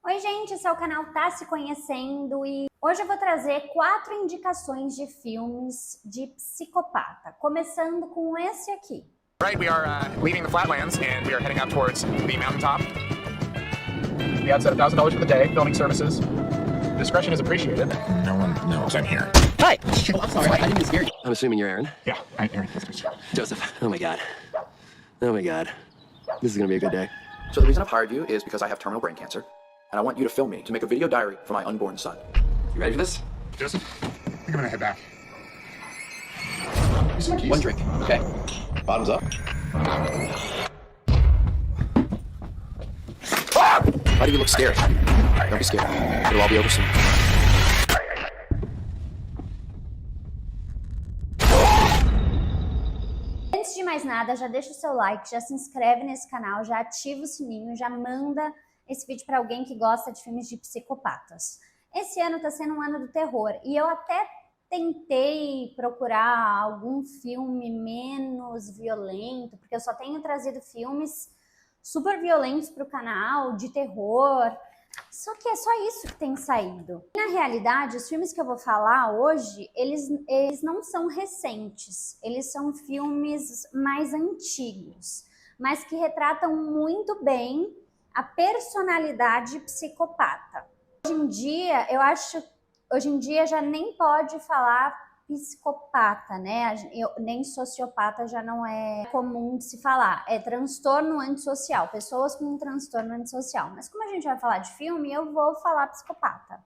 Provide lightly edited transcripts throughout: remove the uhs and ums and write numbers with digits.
Oi gente, esse é o canal Tá Se Conhecendo e hoje eu vou trazer 4 indicações de filmes de psicopata, começando com esse aqui. Right, we are leaving the flatlands and we are heading up towards the mountaintop. We had set $1,000 for the day, filming services. Discretion is appreciated. No one knows I'm here. Hi! Oh, I'm sorry, I didn't mean to scare you. I'm assuming you're Aaron. Yeah, I'm Aaron. Joseph, oh my god. Oh my god. This is gonna be a good day. So the reason I've hired you is because I have terminal brain cancer, and I want you to film me to make a video diary for my unborn son. You ready for this? Joseph, I think I'm gonna head back. One drink, okay? Bottoms up. Why do you look scared? Don't be scared. It'll all be over soon. Antes de mais nada, já deixa o seu like, já se inscreve nesse canal, já ativa o sininho, já manda esse vídeo para alguém que gosta de filmes de psicopatas. Esse ano tá sendo um ano do terror e eu até tentei procurar algum filme menos violento, porque eu só tenho trazido filmes super violentos para o canal, de terror, só que é só isso que tem saído. Na realidade, os filmes que eu vou falar hoje, eles não são recentes, eles são filmes mais antigos, mas que retratam muito bem a personalidade psicopata. Hoje em dia já nem pode falar psicopata, né? Nem sociopata já não é comum de se falar. É transtorno antissocial, pessoas com transtorno antissocial. Mas como a gente vai falar de filme, eu vou falar psicopata,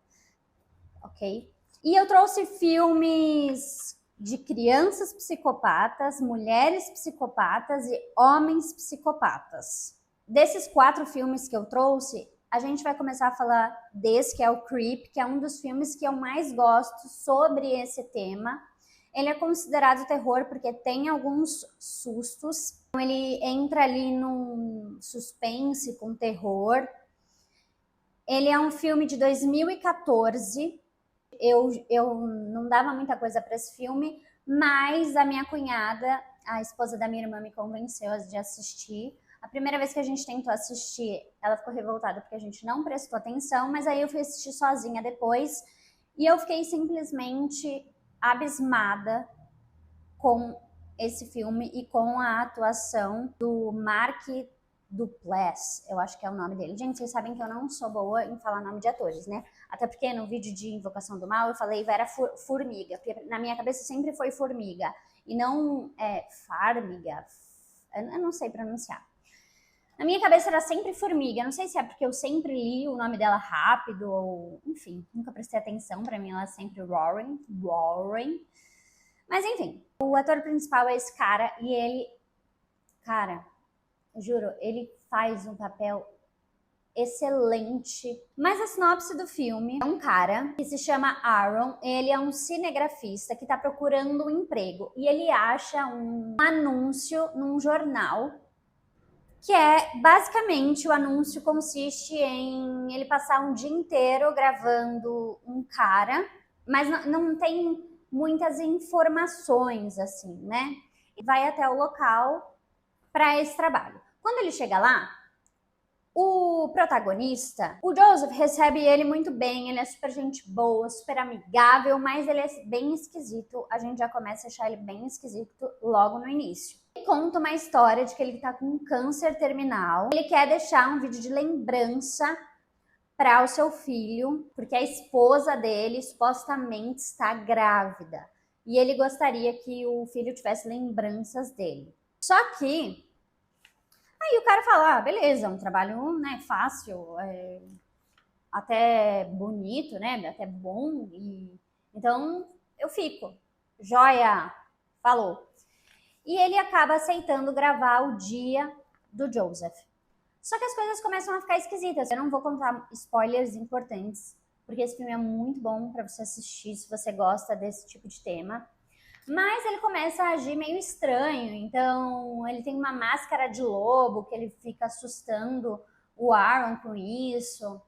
ok? E eu trouxe filmes de crianças psicopatas, mulheres psicopatas e homens psicopatas. Desses 4 filmes que eu trouxe, a gente vai começar a falar desse, que é o Creep, que é um dos filmes que eu mais gosto sobre esse tema. Ele é considerado terror porque tem alguns sustos. Ele entra ali num suspense com terror. Ele é um filme de 2014. Eu não dava muita coisa para esse filme, mas a minha cunhada, a esposa da minha irmã, me convenceu de assistir. A primeira vez que a gente tentou assistir, ela ficou revoltada porque a gente não prestou atenção, mas aí eu fui assistir sozinha depois e eu fiquei simplesmente abismada com esse filme e com a atuação do Mark Duplass, eu acho que é o nome dele. Gente, vocês sabem que eu não sou boa em falar nome de atores, né? Até porque no vídeo de Invocação do Mal eu falei Vera Formiga, porque na minha cabeça sempre foi Formiga e não Farmiga, eu não sei pronunciar. Na minha cabeça era sempre Formiga, não sei se é porque eu sempre li o nome dela rápido ou, enfim, nunca prestei atenção, pra mim ela é sempre Warren. Mas enfim, o ator principal é esse cara e ele, cara, juro, ele faz um papel excelente. Mas a sinopse do filme é um cara que se chama Aaron, ele é um cinegrafista que tá procurando um emprego e ele acha um anúncio num jornal que é, basicamente, o anúncio consiste em ele passar um dia inteiro gravando um cara, mas não tem muitas informações, assim, né? E vai até o local para esse trabalho. Quando ele chega lá, o protagonista, o Joseph, recebe ele muito bem, ele é super gente boa, super amigável, mas ele é bem esquisito, a gente já começa a achar ele bem esquisito logo no início. Ele conta uma história de que ele tá com um câncer terminal, ele quer deixar um vídeo de lembrança para o seu filho, porque a esposa dele supostamente está grávida, e ele gostaria que o filho tivesse lembranças dele. Só que aí o cara fala, beleza, é um trabalho, né, fácil, até bonito, né, até bom, e então eu fico, joia, falou. E ele acaba aceitando gravar o dia do Joseph. Só que as coisas começam a ficar esquisitas. Eu não vou contar spoilers importantes, porque esse filme é muito bom para você assistir se você gosta desse tipo de tema. Mas ele começa a agir meio estranho, então ele tem uma máscara de lobo que ele fica assustando o Aaron com isso.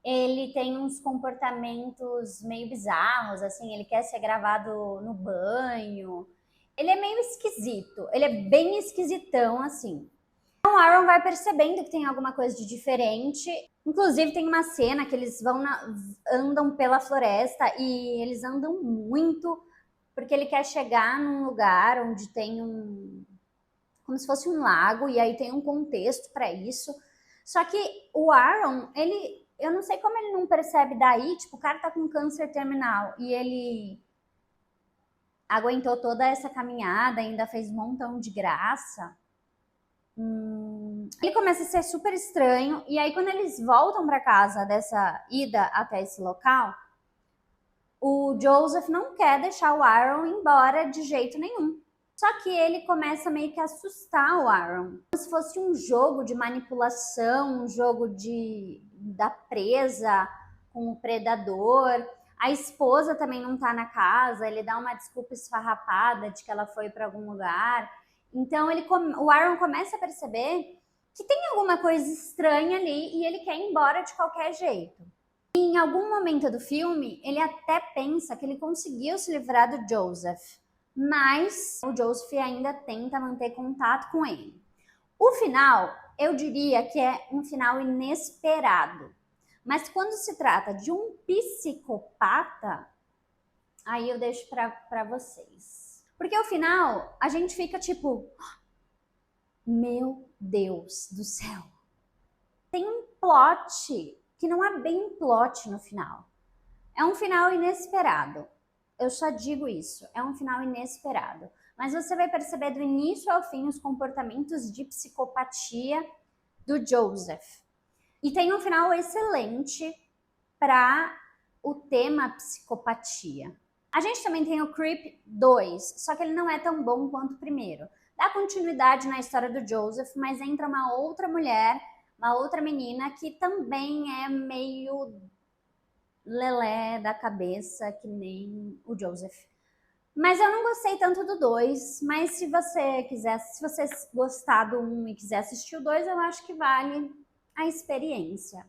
Ele tem uns comportamentos meio bizarros, assim, ele quer ser gravado no banho. Ele é meio esquisito, ele é bem esquisitão, assim. Então, o Aaron vai percebendo que tem alguma coisa de diferente. Inclusive, tem uma cena que eles andam pela floresta e eles andam muito porque ele quer chegar num lugar onde tem como se fosse um lago, e aí tem um contexto para isso. Só que o Aaron, eu não sei como ele não percebe daí, tipo, o cara tá com câncer terminal e ele aguentou toda essa caminhada, ainda fez um montão de graça. Ele começa a ser super estranho, e aí quando eles voltam para casa dessa ida até esse local, o Joseph não quer deixar o Aaron embora de jeito nenhum. Só que ele começa meio que a assustar o Aaron, como se fosse um jogo de manipulação, um jogo da presa com o predador. A esposa também não tá na casa, ele dá uma desculpa esfarrapada de que ela foi para algum lugar. Então o Aaron começa a perceber que tem alguma coisa estranha ali e ele quer ir embora de qualquer jeito. E em algum momento do filme, ele até pensa que ele conseguiu se livrar do Joseph, mas o Joseph ainda tenta manter contato com ele. O final, eu diria que é um final inesperado. Mas quando se trata de um psicopata, aí eu deixo para vocês. Porque o final, a gente fica tipo, meu Deus do céu. Tem um plot que não é bem um plot no final. É um final inesperado. Eu só digo isso, é um final inesperado. Mas você vai perceber do início ao fim os comportamentos de psicopatia do Joseph. E tem um final excelente para o tema psicopatia. A gente também tem o Creep 2, só que ele não é tão bom quanto o primeiro. Dá continuidade na história do Joseph, mas entra uma outra mulher, uma outra menina que também é meio lelé da cabeça, que nem o Joseph. Mas eu não gostei tanto do 2, mas se você gostar do 1 e quiser assistir o 2, eu acho que vale a experiência.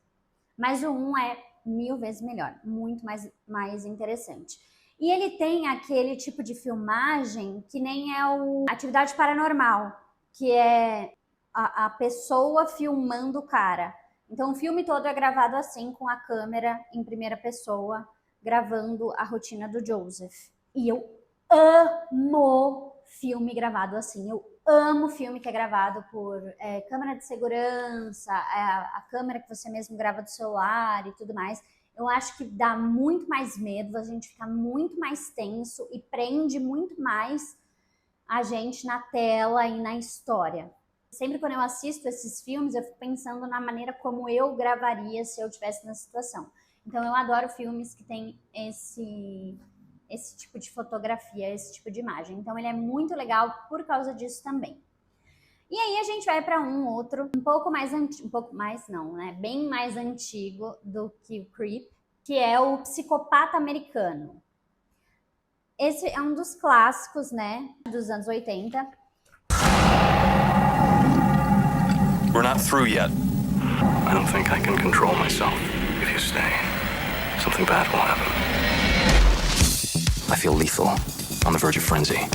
Mas o 1 é 1000 vezes melhor, muito mais interessante. E ele tem aquele tipo de filmagem que nem é o Atividade Paranormal, que é a pessoa filmando o cara. Então o filme todo é gravado assim, com a câmera em primeira pessoa, gravando a rotina do Joseph. E eu amo filme gravado assim. Eu amo filme que é gravado por câmera de segurança, a câmera que você mesmo grava do celular e tudo mais. Eu acho que dá muito mais medo, a gente fica muito mais tenso e prende muito mais a gente na tela e na história. Sempre quando eu assisto esses filmes, eu fico pensando na maneira como eu gravaria se eu estivesse na situação. Então eu adoro filmes que têm esse tipo de fotografia, esse tipo de imagem. Então ele é muito legal por causa disso também. E aí a gente vai para um outro, bem mais antigo do que o Creep, que é o Psicopata Americano. Esse é um dos clássicos, né, dos anos 80. We're not through yet. I don't think I can control myself. If you stay, something bad will happen. I feel lethal, on the verge of frenzy.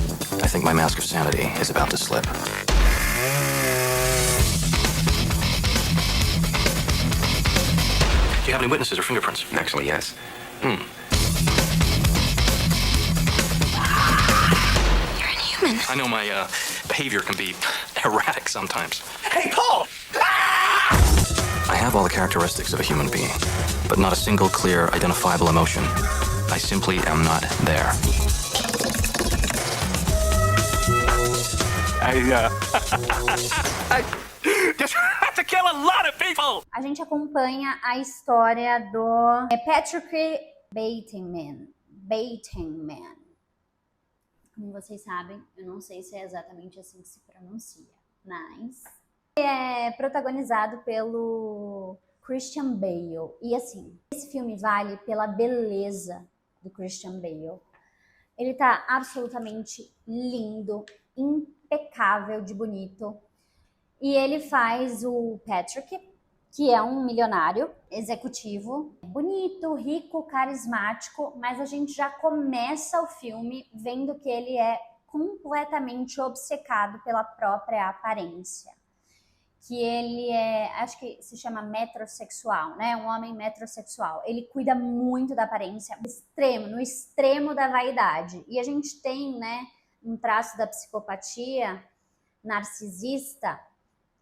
I think my mask of sanity is about to slip. Do you have any witnesses or fingerprints? Actually, yes. You're inhuman. I know my behavior can be erratic sometimes. Hey, Paul! I have all the characteristics of a human being, but not a single clear, identifiable emotion. I simply am not there. I just have to kill a lot of people! A gente acompanha a história do Patrick Bateman. Como vocês sabem, eu não sei se é exatamente assim que se pronuncia, mas é protagonizado pelo Christian Bale. E assim, esse filme vale pela beleza do Christian Bale. Ele tá absolutamente lindo, impecável de bonito. E ele faz o Patrick, que é um milionário executivo, bonito, rico, carismático, mas a gente já começa o filme vendo que ele é completamente obcecado pela própria aparência. que ele é, acho que se chama metrosexual, né? Um homem metrosexual. Ele cuida muito da aparência, no extremo da vaidade. E a gente tem, né, um traço da psicopatia narcisista,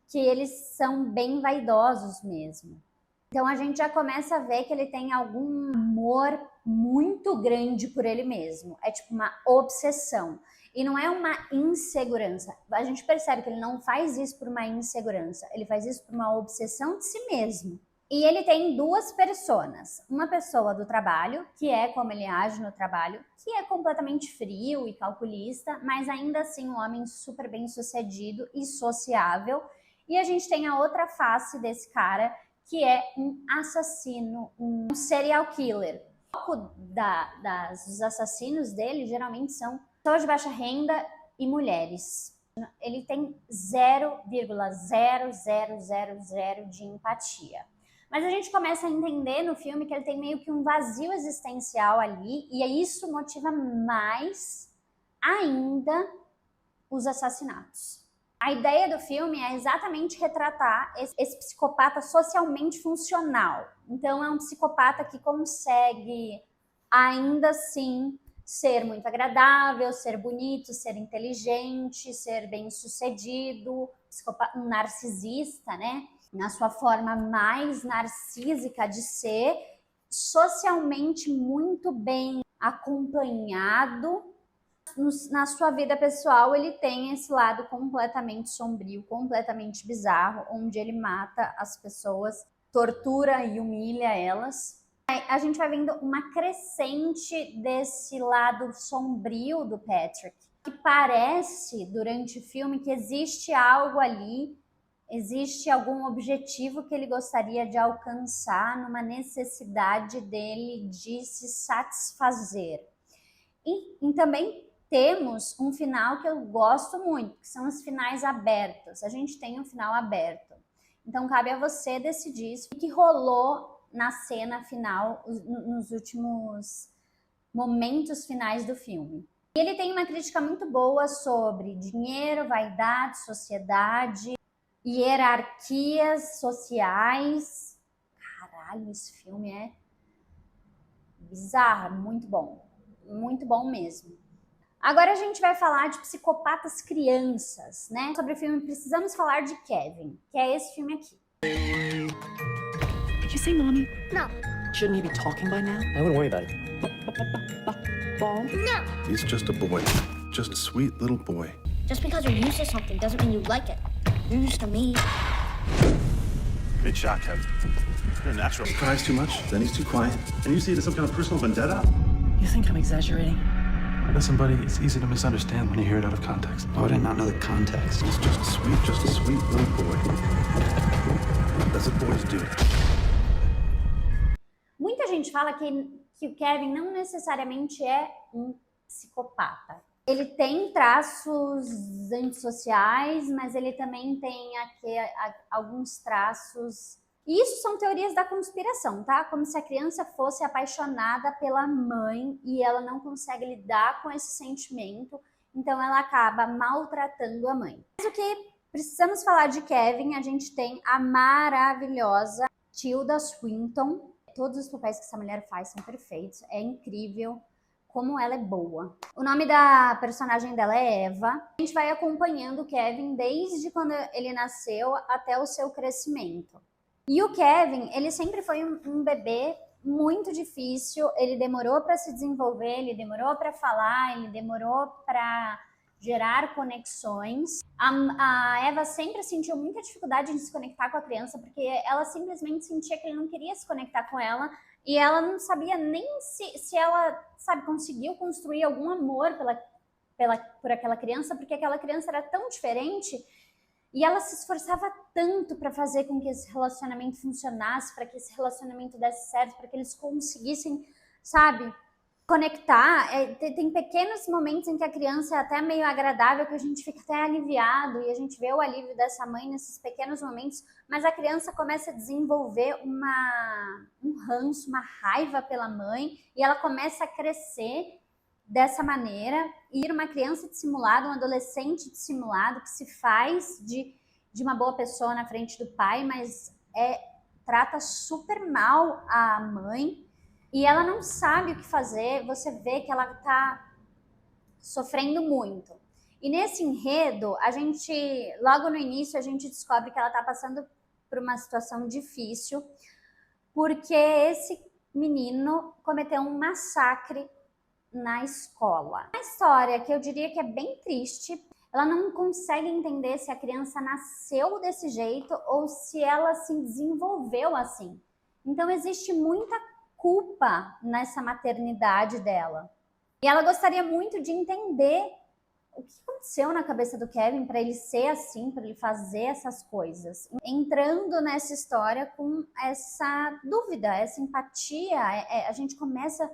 que eles são bem vaidosos mesmo. Então a gente já começa a ver que ele tem algum amor muito grande por ele mesmo. É tipo uma obsessão. E não é uma insegurança. A gente percebe que ele não faz isso por uma insegurança. Ele faz isso por uma obsessão de si mesmo. E ele tem duas personas. Uma pessoa do trabalho, que é como ele age no trabalho, que é completamente frio e calculista, mas ainda assim um homem super bem sucedido e sociável. E a gente tem a outra face desse cara, que é um assassino, um serial killer. O foco dos assassinos dele geralmente são pessoas de baixa renda e mulheres. Ele tem 0,0000 de empatia. Mas a gente começa a entender no filme que ele tem meio que um vazio existencial ali, e isso motiva mais ainda os assassinatos. A ideia do filme é exatamente retratar esse psicopata socialmente funcional. Então é um psicopata que consegue ainda assim ser muito agradável, ser bonito, ser inteligente, ser bem-sucedido, um narcisista, né? Na sua forma mais narcísica de ser, socialmente muito bem acompanhado. Na sua vida pessoal, ele tem esse lado completamente sombrio, completamente bizarro, onde ele mata as pessoas, tortura e humilha elas. A gente vai vendo uma crescente desse lado sombrio do Patrick, que parece, durante o filme, que existe algo ali, existe algum objetivo que ele gostaria de alcançar numa necessidade dele de se satisfazer. E também temos um final que eu gosto muito, que são os finais abertos. A gente tem um final aberto. Então cabe a você decidir o que rolou na cena final, nos últimos momentos finais do filme. E ele tem uma crítica muito boa sobre dinheiro, vaidade, sociedade, hierarquias sociais. Caralho, esse filme é bizarro, muito bom mesmo. Agora a gente vai falar de psicopatas crianças, né? Sobre o filme Precisamos Falar de Kevin, que é esse filme aqui. Did you say mommy? No. Shouldn't he be talking by now? I wouldn't worry about it. Ball? No. He's just a boy. Just a sweet little boy. Just because you're used to something doesn't mean you like it. You're used to me. Great shot, Kevin. You're a natural. He cries too much, then he's too quiet. And you see it as some kind of personal vendetta? You think I'm exaggerating? Listen, buddy, it's easy to misunderstand when you hear it out of context. Why would I not know the context? He's just a sweet little boy. That's what boys do. Muita gente fala que o Kevin não necessariamente é um psicopata. Ele tem traços antissociais, mas ele também tem aqui alguns traços... E isso são teorias da conspiração, tá? Como se a criança fosse apaixonada pela mãe e ela não consegue lidar com esse sentimento, então ela acaba maltratando a mãe. Mas o que precisamos falar de Kevin, a gente tem a maravilhosa Tilda Swinton. Todos os papéis que essa mulher faz são perfeitos, é incrível como ela é boa. O nome da personagem dela é Eva. A gente vai acompanhando o Kevin desde quando ele nasceu até o seu crescimento. E o Kevin, ele sempre foi um bebê muito difícil, ele demorou para se desenvolver, ele demorou para falar, ele demorou para gerar conexões. A Eva sempre sentiu muita dificuldade em se conectar com a criança, porque ela simplesmente sentia que ele não queria se conectar com ela, e ela não sabia nem se ela, sabe, conseguiu construir algum amor por aquela criança, porque aquela criança era tão diferente. E ela se esforçava tanto para fazer com que esse relacionamento funcionasse, para que esse relacionamento desse certo, para que eles conseguissem, sabe, conectar. Tem pequenos momentos em que a criança é até meio agradável, que a gente fica até aliviado, e a gente vê o alívio dessa mãe nesses pequenos momentos, mas a criança começa a desenvolver um ranço, uma raiva pela mãe, e ela começa a crescer dessa maneira, e uma criança dissimulada, um adolescente dissimulado, que se faz de de uma boa pessoa na frente do pai, mas trata super mal a mãe e ela não sabe o que fazer. Você vê que ela tá sofrendo muito. E nesse enredo, logo no início, a gente descobre que ela tá passando por uma situação difícil, porque esse menino cometeu um massacre na escola. Uma história que eu diria que é bem triste. Ela não consegue entender se a criança nasceu desse jeito ou se ela se desenvolveu assim. Então existe muita culpa nessa maternidade dela. E ela gostaria muito de entender o que aconteceu na cabeça do Kevin para ele ser assim, para ele fazer essas coisas. Entrando nessa história com essa dúvida, essa empatia, a gente começa...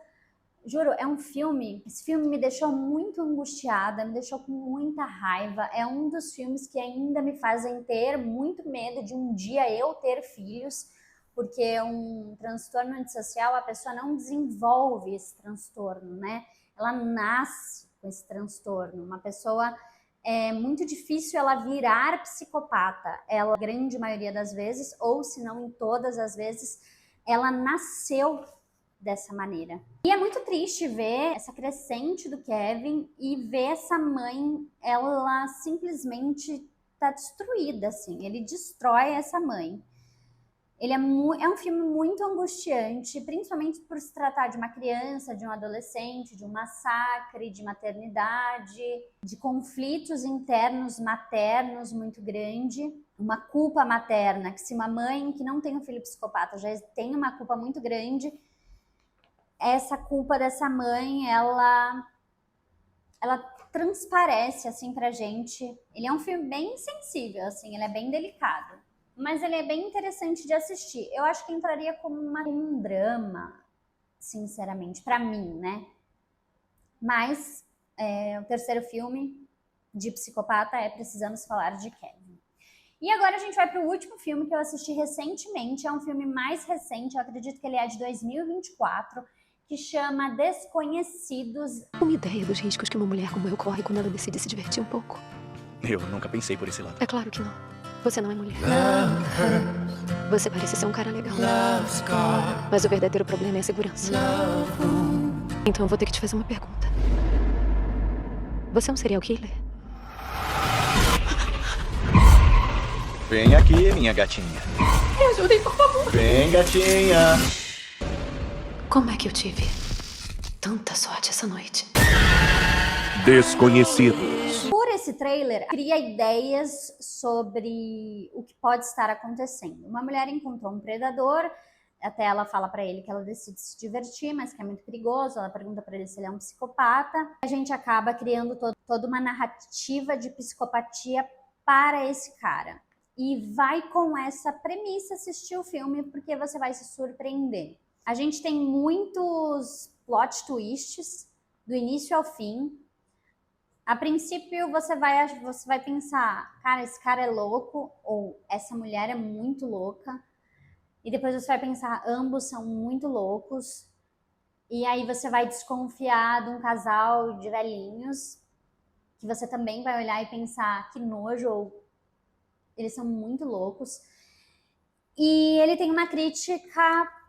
Juro, é um filme, esse filme me deixou muito angustiada, me deixou com muita raiva. É um dos filmes que ainda me fazem ter muito medo de um dia eu ter filhos, porque um transtorno antissocial, a pessoa não desenvolve esse transtorno, né? Ela nasce com esse transtorno. Uma pessoa, é muito difícil ela virar psicopata. Ela, a grande maioria das vezes, ou se não em todas as vezes, ela nasceu dessa maneira. E é muito triste ver essa crescente do Kevin e ver essa mãe, ela simplesmente tá destruída, assim. Ele destrói essa mãe. Ele é um filme muito angustiante, principalmente por se tratar de uma criança, de um adolescente, de um massacre, de maternidade, de conflitos internos maternos muito grande, uma culpa materna, que se uma mãe que não tem um filho psicopata já tem uma culpa muito grande, essa culpa dessa mãe, ela transparece assim pra gente. Ele é um filme bem sensível, assim, ele é bem delicado. Mas ele é bem interessante de assistir. Eu acho que entraria como um drama, sinceramente, pra mim, né? Mas o terceiro filme de psicopata é Precisamos Falar de Kevin. E agora a gente vai pro último filme que eu assisti recentemente. É um filme mais recente, eu acredito que ele é de 2024, que chama Desconhecidos. Uma ideia dos riscos que uma mulher como eu corre quando ela decide se divertir um pouco. Eu nunca pensei por esse lado. É claro que não. Você não é mulher. Você parece ser um cara legal. Mas o verdadeiro problema é a segurança. Então eu vou ter que te fazer uma pergunta. Você é um serial killer? Vem aqui, minha gatinha. Me ajudem, por favor. Vem, gatinha. Como é que eu tive tanta sorte essa noite? Desconhecidos. Por esse trailer, cria ideias sobre o que pode estar acontecendo. Uma mulher encontrou um predador, até ela fala pra ele que ela decide se divertir, mas que é muito perigoso. Ela pergunta pra ele se ele é um psicopata. A gente acaba criando toda uma narrativa de psicopatia para esse cara. E vai com essa premissa assistir o filme, porque você vai se surpreender. A gente tem muitos plot twists, do início ao fim. A princípio, você vai pensar, cara, esse cara é louco, ou essa mulher é muito louca. E depois você vai pensar, ambos são muito loucos. E aí você vai desconfiar de um casal de velhinhos, que você também vai olhar e pensar, que nojo, ou eles são muito loucos. E ele tem uma crítica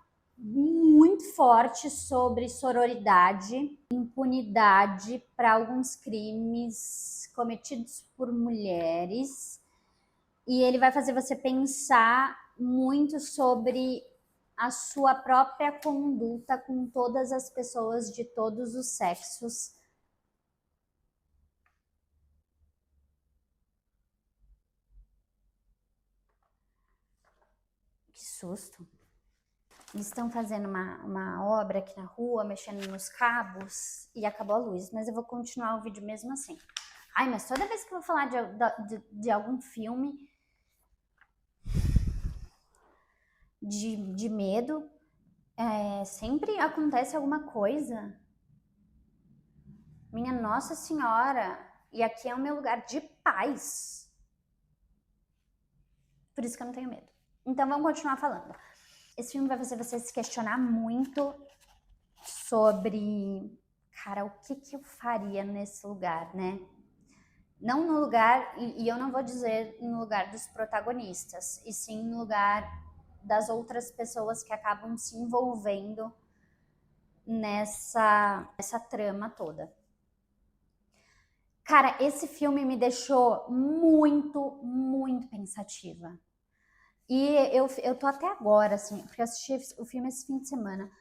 muito forte sobre sororidade, impunidade para alguns crimes cometidos por mulheres. E ele vai fazer você pensar muito sobre a sua própria conduta com todas as pessoas de todos os sexos. Que susto! Eles estão fazendo uma obra aqui na rua, mexendo nos cabos, e acabou a luz. Mas eu vou continuar o vídeo mesmo assim. Ai, mas toda vez que eu vou falar de algum filme de medo, sempre acontece alguma coisa. Minha Nossa Senhora! E aqui é o meu lugar de paz. Por isso que eu não tenho medo. Então vamos continuar falando. Esse filme vai fazer você se questionar muito sobre, cara, o que eu faria nesse lugar, né? Não no lugar, e eu não vou dizer no lugar dos protagonistas, e sim no lugar das outras pessoas que acabam se envolvendo nessa trama toda. Cara, esse filme me deixou muito, muito pensativa. E eu tô até agora, assim, porque eu assisti o filme esse fim de semana,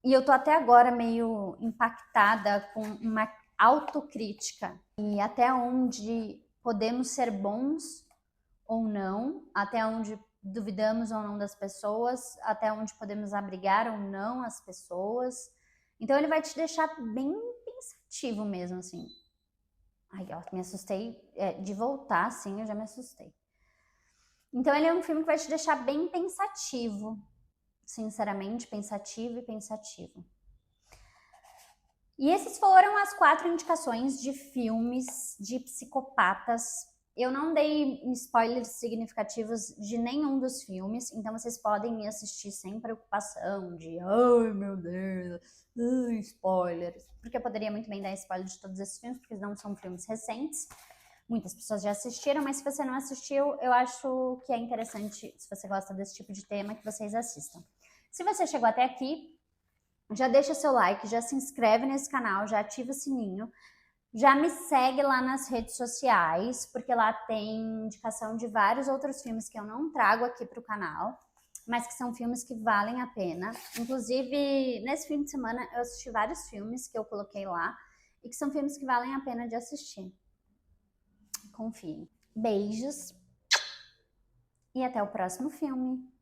e eu tô até agora meio impactada com uma autocrítica e até onde podemos ser bons ou não, até onde duvidamos ou não das pessoas, até onde podemos abrigar ou não as pessoas. Então ele vai te deixar bem pensativo mesmo, assim. Ai, ó, me assustei de voltar, assim, eu já me assustei. Então ele é um filme que vai te deixar bem pensativo, sinceramente, pensativo e pensativo. E esses foram as 4 indicações de filmes de psicopatas. Eu não dei spoilers significativos de nenhum dos filmes, então vocês podem assistir sem preocupação de ai meu Deus, spoilers. Porque eu poderia muito bem dar spoiler de todos esses filmes, porque não são filmes recentes. Muitas pessoas já assistiram, mas se você não assistiu, eu acho que é interessante, se você gosta desse tipo de tema, que vocês assistam. Se você chegou até aqui, já deixa seu like, já se inscreve nesse canal, já ativa o sininho, já me segue lá nas redes sociais, porque lá tem indicação de vários outros filmes que eu não trago aqui para o canal, mas que são filmes que valem a pena. Inclusive, nesse fim de semana eu assisti vários filmes que eu coloquei lá e que são filmes que valem a pena de assistir. Confie. Beijos e até o próximo filme.